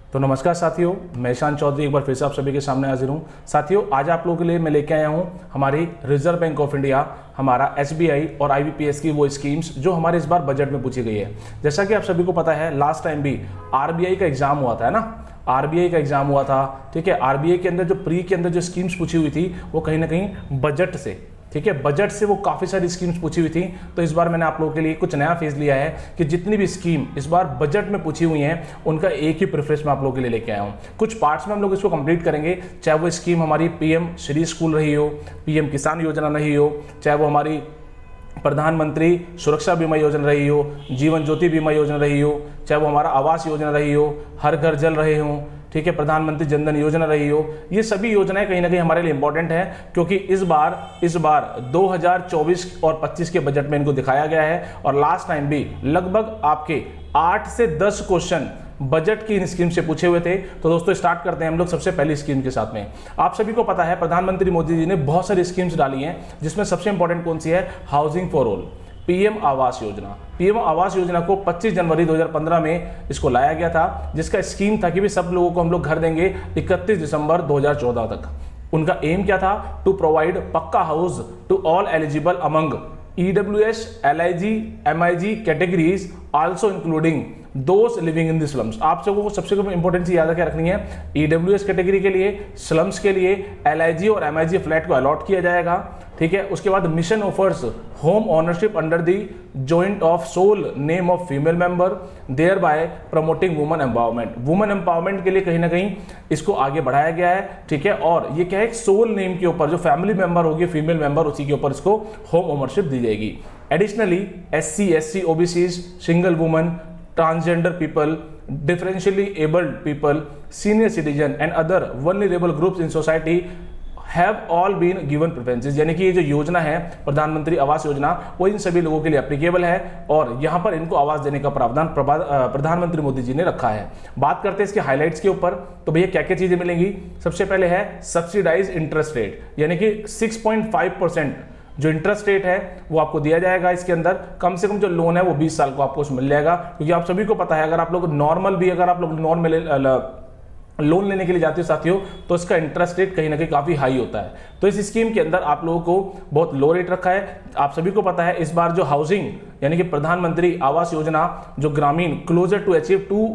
तो नमस्कार साथियों, मैं ईशान चौधरी एक बार फिर से आप सभी के सामने हाजिर हूँ। साथियों, आज आप लोगों के लिए मैं लेके आया हूँ हमारी रिजर्व बैंक ऑफ इंडिया, हमारा एसबीआई और आईबीपीएस की वो स्कीम्स जो हमारे इस बार बजट में पूछी गई है। जैसा कि आप सभी को पता है, लास्ट टाइम भी आरबीआई का एग्जाम हुआ था, है ना। आरबीआई का एग्जाम हुआ था, ठीक है। आरबीआई के अंदर जो प्री के अंदर जो स्कीम्स पूछी हुई थी वो कहीं ना कहीं बजट से, ठीक है, बजट से वो काफ़ी सारी स्कीम्स पूछी हुई थी। तो इस बार मैंने आप लोगों के लिए कुछ नया फेज लिया है कि जितनी भी स्कीम इस बार बजट में पूछी हुई हैं उनका एक ही प्रेफरेंस मैं आप लोगों के लिए लेके आया हूँ। कुछ पार्ट्स में हम लोग इसको कंप्लीट करेंगे, चाहे वो स्कीम हमारी पीएम श्री स्कूल रही हो, पीएम किसान योजना रही हो, चाहे वो हमारी प्रधानमंत्री सुरक्षा बीमा योजना रही हो, जीवन ज्योति बीमा योजना रही हो, चाहे वो हमारा आवास योजना रही हो, हर घर जल रहे हों, ठीक है, प्रधानमंत्री जनधन योजना रही हो। ये सभी योजनाएं कहीं ना कहीं हमारे लिए इंपॉर्टेंट है, क्योंकि इस बार 2024 और 25 के बजट में इनको दिखाया गया है। और लास्ट टाइम भी लगभग आपके 8 से 10 क्वेश्चन बजट की इन स्कीम से पूछे हुए थे। तो दोस्तों, स्टार्ट करते हैं हम लोग सबसे पहली स्कीम के साथ में। आप सभी को पता है, प्रधानमंत्री मोदी जी ने बहुत सारी स्कीम्स डाली हैं, जिसमें सबसे इंपॉर्टेंट कौन सी है? Housing for all, PM Awas Yojana. PM Awas Yojana को 25 जनवरी 2015 में इसको लाया गया था, जिसका स्कीम था कि भी सब लोगों को हम लोग घर देंगे 31 दिसंबर 2014 तक। उनका एम क्या था? To provide pucca house to all eligible among EWS, LIG, MIG categories, also including those living in the slums. आप सबको को सबसे इंपॉर्टेंट चीज याद क्या रखनी है? EWS कैटेगरी के लिए, स्लम्स के लिए LIG और MIG फ्लैट को अलॉट किया जाएगा, ठीक है। उसके बाद mission offers home ownership under the joint of sole name of female member, thereby promoting woman empowerment. Woman empowerment के लिए कहीं ना कहीं इसको आगे बढ़ाया गया है, ठीक है। और ये क्या है? सोल नेम के ऊपर जो फैमिली मेंबर होगी, फीमेल मेंबर, उसी के ऊपर इसको होम ओनरशिप दी जाएगी। Additionally SC, SC, OBCs, single woman, transgender people, differentially abled people, senior citizen and other vulnerable groups in society have all been given preferences. यानी कि ये जो योजना है प्रधानमंत्री आवास योजना, वो इन सभी लोगों के लिए एप्लीकेबल है और यहाँ पर इनको आवास देने का प्रावधान प्रधानमंत्री मोदी जी ने रखा है। बात करते हैं इसके हाइलाइट्स के ऊपर, तो भैया क्या क्या चीजें मिलेंगी? सबसे पहले है सब्सिडाइज इंटरेस्ट रेट, यानी कि 6.5% जो इंटरेस्ट रेट है वो आपको दिया जाएगा। इसके अंदर कम से कम जो लोन है वो 20 साल को आपको उसमें मिल जाएगा, क्योंकि आप सभी को पता है, अगर आप लोग नॉर्मल भी अगर आप लोग नॉर्मल लोन लेने के लिए जाते हो साथियों, तो इसका इंटरेस्ट रेट कहीं ना कहीं काफी हाई होता है। तो इस स्कीम के अंदर आप लोगों को बहुत लो रेट रखा है। आप सभी को पता है, इस बार जो हाउसिंग यानी कि प्रधानमंत्री आवास योजना जो ग्रामीण closer to achieve 2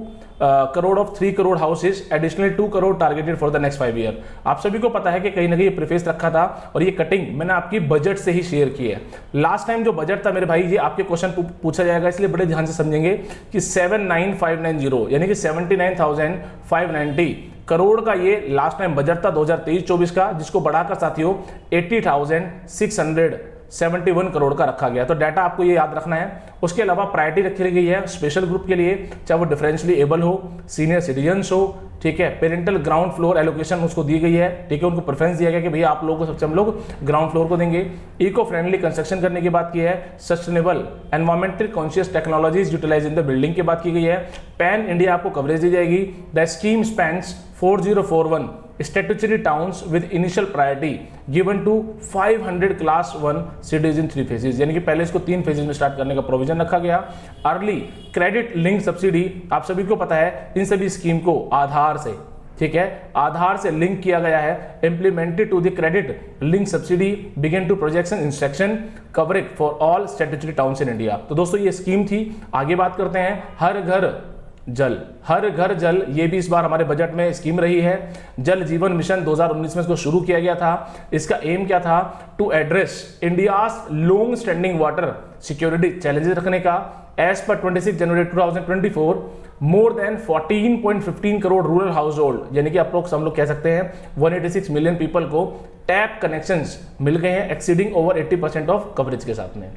crore of 3 crore houses, additional 2 crore targeted for the next 5 year. आप सभी को पता है कि कहीं ना कहीं ये प्रीफेस रखा था और ये कटिंग मैंने आपकी बजट से ही शेयर की है। लास्ट टाइम जो बजट था मेरे भाई, ये आपके क्वेश्चन पूछा जाएगा, इसलिए बड़े ध्यान से समझेंगे कि 79590 यानी कि 79,590 करोड़ का ये लास्ट टाइम बजट था 2023-24 का, जिसको बढ़ाकर साथियों 80,671 करोड़ का रखा गया। तो डाटा आपको ये याद रखना है। उसके अलावा प्रायोरिटी रखी गई है स्पेशल ग्रुप के लिए, चाहे वो डिफरेंशियली एबल हो, सीनियर सिटीजन्स हो, ठीक है। पेरेंटल ग्राउंड फ्लोर एलोकेशन उसको दी गई है, ठीक है। उनको प्रेफरेंस दिया गया कि भैया आप लोगों को सबसे हम लोग ग्राउंड फ्लोर को देंगे। इको फ्रेंडली कंस्ट्रक्शन करने की बात की है, sustainable environmental conscious technologies utilise in the building की बात की गई है। पैन इंडिया आपको कवरेज दी जाएगी। The scheme spans 4041 statutory towns with initial priority given to 500 class 1 cities in 3 phases, यानी कि पहले इसको 3 फेजेस में स्टार्ट करने का प्रोविजन रखा गया। अर्ली क्रेडिट लिंक सब्सिडी, आप सभी को पता है इन सभी स्कीम को आधार से, ठीक है, आधार से लिंक किया गया है। Implemented to the credit link subsidy begin to projection instruction coverage for all statutory towns in India. तो दोस्तों, ये स्कीम थी। आगे बात करते हैं हर घर जल। हर घर जल, ये भी इस बार हमारे बजट में स्कीम रही है। जल जीवन मिशन 2019 में इसको शुरू किया गया था। इसका एम क्या था? To address India's long standing water security challenges रखने का। As per 26 January 2024 more than 14.15 crore rural household, यानी कि अप्रोक्स हम लोग कह सकते हैं 186 मिलियन पीपल को टैप कनेक्शंस मिल गए हैं, एक्सीडिंग ओवर 80% ऑफ कवरेज के साथ में।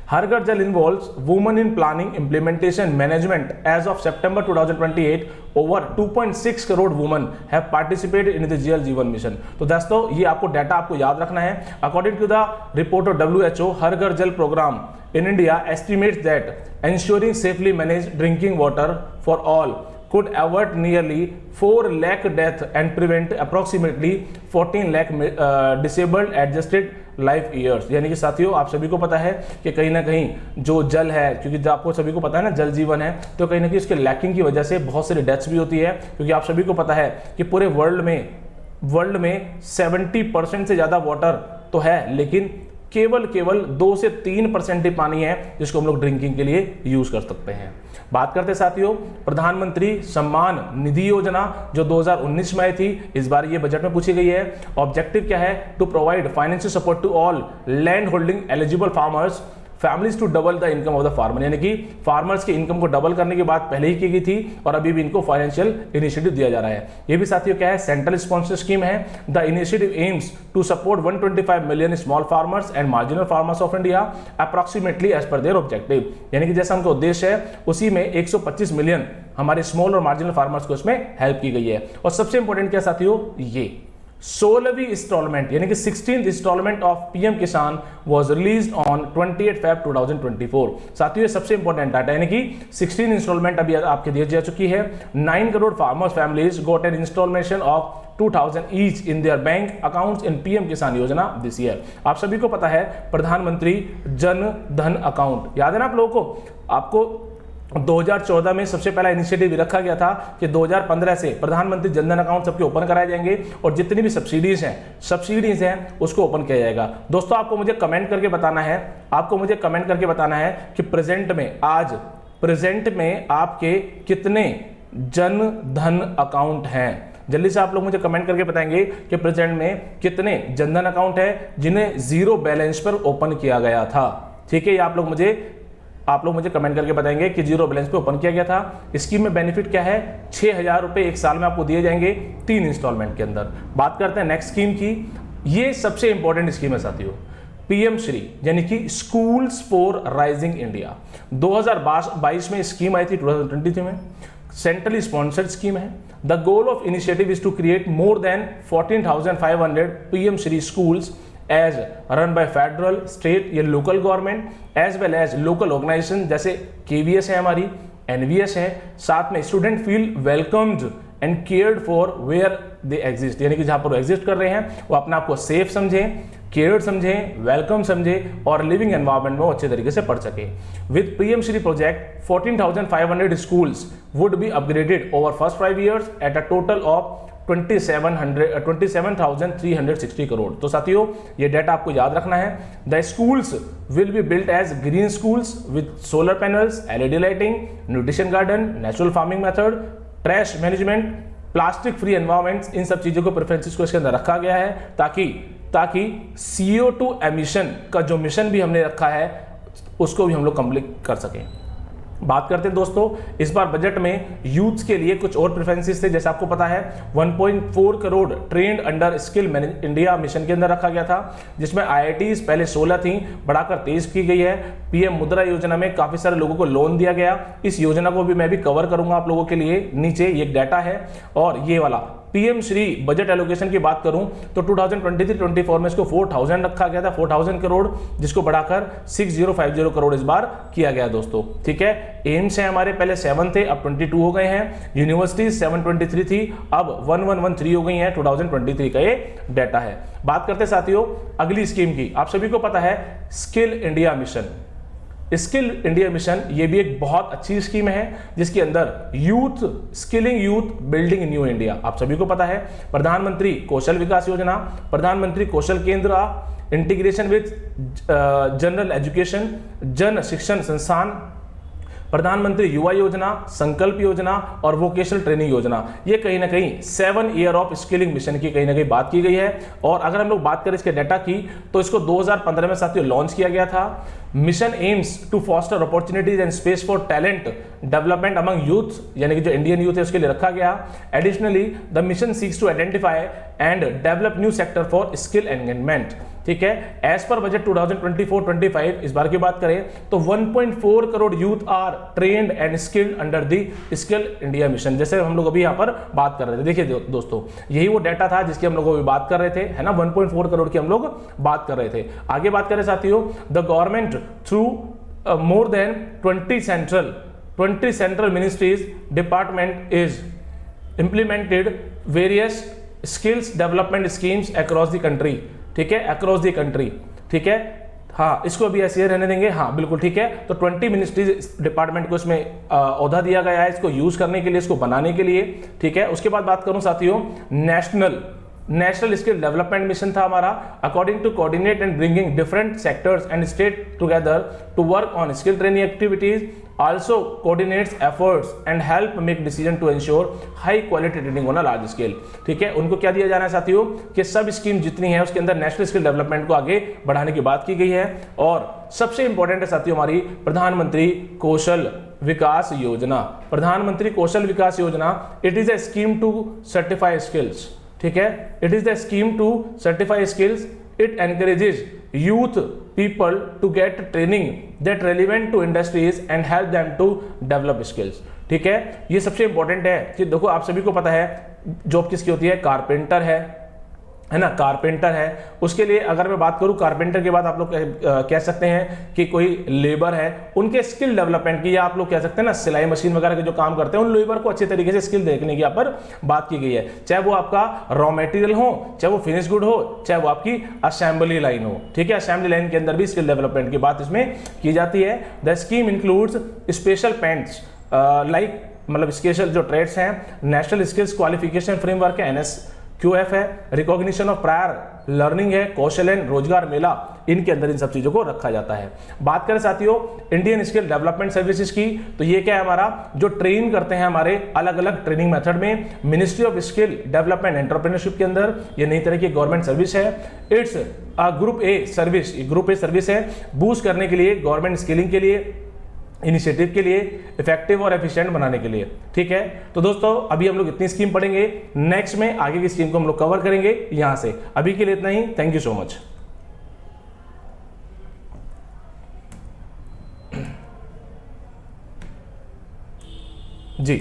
Har Ghar Jal involves women in planning implementation management. As of September 2028 over 2.6 crore women have participated in the Jal Jeevan mission. तो दोस्तों, ये आपको डाटा आपको याद रखना है। According to the report of WHO, Har Ghar Jal programme in India estimates that ensuring safely managed drinking water for all could avert nearly 4 lakh deaths and prevent approximately 14 lakh disabled adjusted life years. यानी कि साथियों आप सभी को पता है कि कहीं ना कहीं जो जल है, क्योंकि आपको सभी को पता है ना जल जीवन है, तो कहीं ना कहीं इसके लैकिंग की वजह से बहुत सारी डेथ्स भी होती है। क्योंकि आप सभी को पता है कि पूरे वर्ल्ड में 70% से ज़्यादा वाटर तो है, लेकिन केवल 2 से 3% ही पानी है जिसको हम लोग ड्रिंकिंग के लिए यूज कर सकते हैं। बात करते हैं साथियों प्रधानमंत्री सम्मान निधि योजना जो 2019 में आई थी, इस बार ये बजट में पूछी गई है। ऑब्जेक्टिव क्या है? To provide financial support to all land holding eligible farmers families to double the income of the farmer. यानी कि फार्मर्स की इनकम को डबल करने की बात पहले ही की गई थी और अभी भी इनको फाइनेंशियल इनिशिएटिव दिया जा रहा है। ये भी साथियों क्या है? सेंट्रल स्पॉन्सर स्कीम है। The initiative aims to support 125 million small farmers and marginal farmers of India approximately as per their objective. यानी कि जैसा उनका उद्देश्य है उसी में 125 मिलियन हमारे स्मॉल और मार्जिनल फार्मर्स को इसमें हेल्प की गई है। और सबसे इंपॉर्टेंट क्या साथियों? ये 16वीं इंस्टॉलमेंट यानी कि 16th इंस्टॉलमेंट ऑफ पीएम किसान वाज रिलीज्ड ऑन 28 Feb 2024। साथियों ये सबसे इंपॉर्टेंट डाटा, यानी कि 16 इंस्टॉलमेंट अभी आपके दी जा चुकी है। 9 crore farmers families got an installment of 2000 each in their bank accounts in PM Kisan Yojana this year. आप सभी को पता है प्रधानमंत्री जन धन अकाउंट, याद है ना आप लोगों को? आपको 2014 में सबसे पहला इनिशिएटिव रखा गया था कि 2015 से प्रधानमंत्री जनधन अकाउंट सबके ओपन कराए जाएंगे और जितनी भी सब्सिडीज हैं उसको ओपन किया जाएगा। दोस्तों आपको मुझे कमेंट करके बताना है कि प्रेजेंट में आपके कितने जन धन अकाउंट हैं। जल्दी से आप लोग मुझे कमेंट करके बताएंगे कि प्रेजेंट में कितने जनधन अकाउंट है जिन्हें जीरो बैलेंस पर ओपन किया गया था। ठीक है, ये आप लोग मुझे कमेंट करके बताएंगे कि जीरो बैलेंस पे ओपन किया गया था। स्कीम में बेनिफिट क्या है? 6,000 रुपए एक साल में आपको दिए जाएंगे 3 इंस्टॉलमेंट के अंदर। बात करते हैं नेक्स्ट स्कीम की। ये सबसे इंपॉर्टेंट स्कीम है साथियों, पीएम श्री यानी कि स्कूल्स फॉर राइजिंग इंडिया। 2022 में स्कीम आई थी, 2023 में सेंट्रली स्पॉन्सर्ड स्कीम है। The goal of initiative is to create more than 14,500 PM Shri schools as run by federal, state या local government as well as local organization जैसे KVS है हमारी, NVS है। साथ में student feel welcomed and cared for where they exist, यानी कि जहां पर वो एग्जिस्ट कर रहे हैं वो अपने आप को सेफ समझें, केयर्ड समझें, वेलकम समझें और लिविंग एनवायरनमेंट में वो अच्छे तरीके से पढ़ सके। With PM Shri project 14,500 schools would be upgraded over first 5 years at a total of 27,360 crore. तो साथियों ये डाटा आपको याद रखना है। The schools will be built as green schools with solar panels, LED lighting, nutrition garden, natural farming method, trash management, plastic free environments. इन सब चीजों को प्रेफरेंसेस को इसके अंदर रखा गया है ताकि CO2 एमिशन का जो मिशन भी हमने रखा है उसको भी हम लोग कंप्लीट कर सकें। बात करते हैं दोस्तों इस बार बजट में यूथ के लिए कुछ और प्रेफरेंसेस थे। जैसे आपको पता है 1.4 crore trend under skill India mission के अंदर रखा गया था, जिसमें IITs पहले 16 थी, बढ़ाकर 23 की गई है। पीएम मुद्रा योजना में काफी सारे लोगों को लोन दिया गया। इस योजना को भी मैं भी कवर करूंगा आप लोगों के लिए। नीचे ये डाटा है और ये वाला पीएम श्री बजट एलोकेशन की बात करूं तो 2023-24 में इसको 4,000 रखा गया था, 4,000 करोड़, जिसको बढ़ाकर 6,050 करोड़ इस बार किया गया दोस्तों। ठीक है, एम्स है हमारे पहले 7 थे, अब 22 हो गए हैं। यूनिवर्सिटी 723 थी, अब 1113 हो गई हैं। 2023 का ये डाटा है। बात करते साथियों अगली स्कीम की। आप सभी को पता है skill India mission. Skill India mission ये भी एक बहुत अच्छी स्कीम है जिसके अंदर youth skilling youth building new India. आप सभी को पता है प्रधानमंत्री कौशल विकास योजना, प्रधानमंत्री कौशल केंद्र, इंटीग्रेशन विद जनरल एजुकेशन, जन शिक्षण संस्थान, प्रधानमंत्री युवा योजना, संकल्प योजना और वोकेशनल ट्रेनिंग योजना। ये कहीं ना कहीं 7 ईयर ऑफ स्किलिंग मिशन की कहीं ना कहीं बात की गई है। और अगर हम लोग बात करें इसके डाटा की तो इसको 2015 में साथियों लॉन्च किया गया था। Mission aims to foster opportunities and space for talent development among youth, यानी कि जो इंडियन यूथ है उसके लिए रखा गया। Additionally the mission seeks to identify and develop new sector for skill engagement. ठीक है, एज पर बजट 2024-25 इस बार की बात करें तो 1.4 crore youth are trained and skilled under the Skill India Mission, जैसे हम लोग अभी यहाँ पर बात कर रहे थे। देखिए दोस्तों यही वो डाटा था जिसकी हम लोग अभी बात कर रहे थे, है ना। 1.4 करोड़ की हम लोग बात कर रहे थे। आगे बात करें साथियों, the government through more than 20 central ministries department is implemented various skills development schemes across the country। ठीक है, अक्रॉस द कंट्री। ठीक है। हाँ, इसको अभी ऐसे ही रहने देंगे। हाँ बिल्कुल ठीक है। तो 20 मिनिस्ट्रीज डिपार्टमेंट को इसमें ओहदा दिया गया है इसको यूज करने के लिए, इसको बनाने के लिए, ठीक है। उसके बाद बात करूं साथियों, नेशनल स्किल डेवलपमेंट मिशन था हमारा, according to coordinate and bringing different sectors and state together to work on skill training activities, also coordinates efforts and help make decision to ensure high quality training on a large scale, ठीक है। उनको क्या दिया जा रहा है साथियों कि सब स्कीम जितनी है उसके अंदर नेशनल स्किल डेवलपमेंट को आगे बढ़ाने की बात की गई है। और सबसे इंपॉर्टेंट है साथियों हमारी प्रधानमंत्री कौशल विकास योजना। प्रधानमंत्री Kaushal Vikas Yojana, it is a scheme to certify skills, ठीक है। It is the scheme to certify skills, it encourages youth people to get training that relevant to industries and help them to develop skills, ठीक है। ये सबसे important है कि देखो आप सभी को पता है जॉब किसकी होती है, कारपेंटर है ना, कारपेंटर है। उसके लिए अगर मैं बात करूं कारपेंटर के बाद आप लोग कह सकते हैं कि कोई लेबर है, उनके स्किल डेवलपमेंट की, या आप लोग कह सकते हैं ना सिलाई मशीन वगैरह के जो काम करते हैं उन लेबर को अच्छे तरीके से स्किल देखने की यहाँ पर बात की गई है। चाहे वो आपका रॉ मटेरियल हो, चाहे वो फिनिश गुड हो, चाहे वो आपकी असेंबली लाइन हो, ठीक है। असेंबली लाइन के अंदर भी स्किल डेवलपमेंट की बात इसमें की जाती है। The scheme includes special paints like, मतलब स्पेशल जो ट्रेड्स हैं, नेशनल स्किल्स क्वालिफिकेशन फ्रेमवर्क है NSQF है, रिकॉग्निशन ऑफ प्रायर लर्निंग है, कौशल एंड रोजगार मेला, इनके अंदर इन सब चीजों को रखा जाता है। बात करें साथियों इंडियन स्किल डेवलपमेंट सर्विसेज की, तो ये क्या है हमारा जो ट्रेन करते हैं हमारे अलग अलग ट्रेनिंग मेथड में, ministry of skill development entrepreneurship के अंदर, ये नई तरह की गवर्नमेंट सर्विस है। इट्स ग्रुप ए सर्विस है, बूस्ट करने के लिए, गवर्नमेंट स्किलिंग के लिए, इनिशिएटिव के लिए, इफेक्टिव और एफिशिएंट बनाने के लिए, ठीक है। तो दोस्तों अभी हम लोग इतनी स्कीम पढ़ेंगे, नेक्स्ट में आगे की स्कीम को हम लोग कवर करेंगे यहां से। अभी के लिए इतना ही, thank you so much. Ji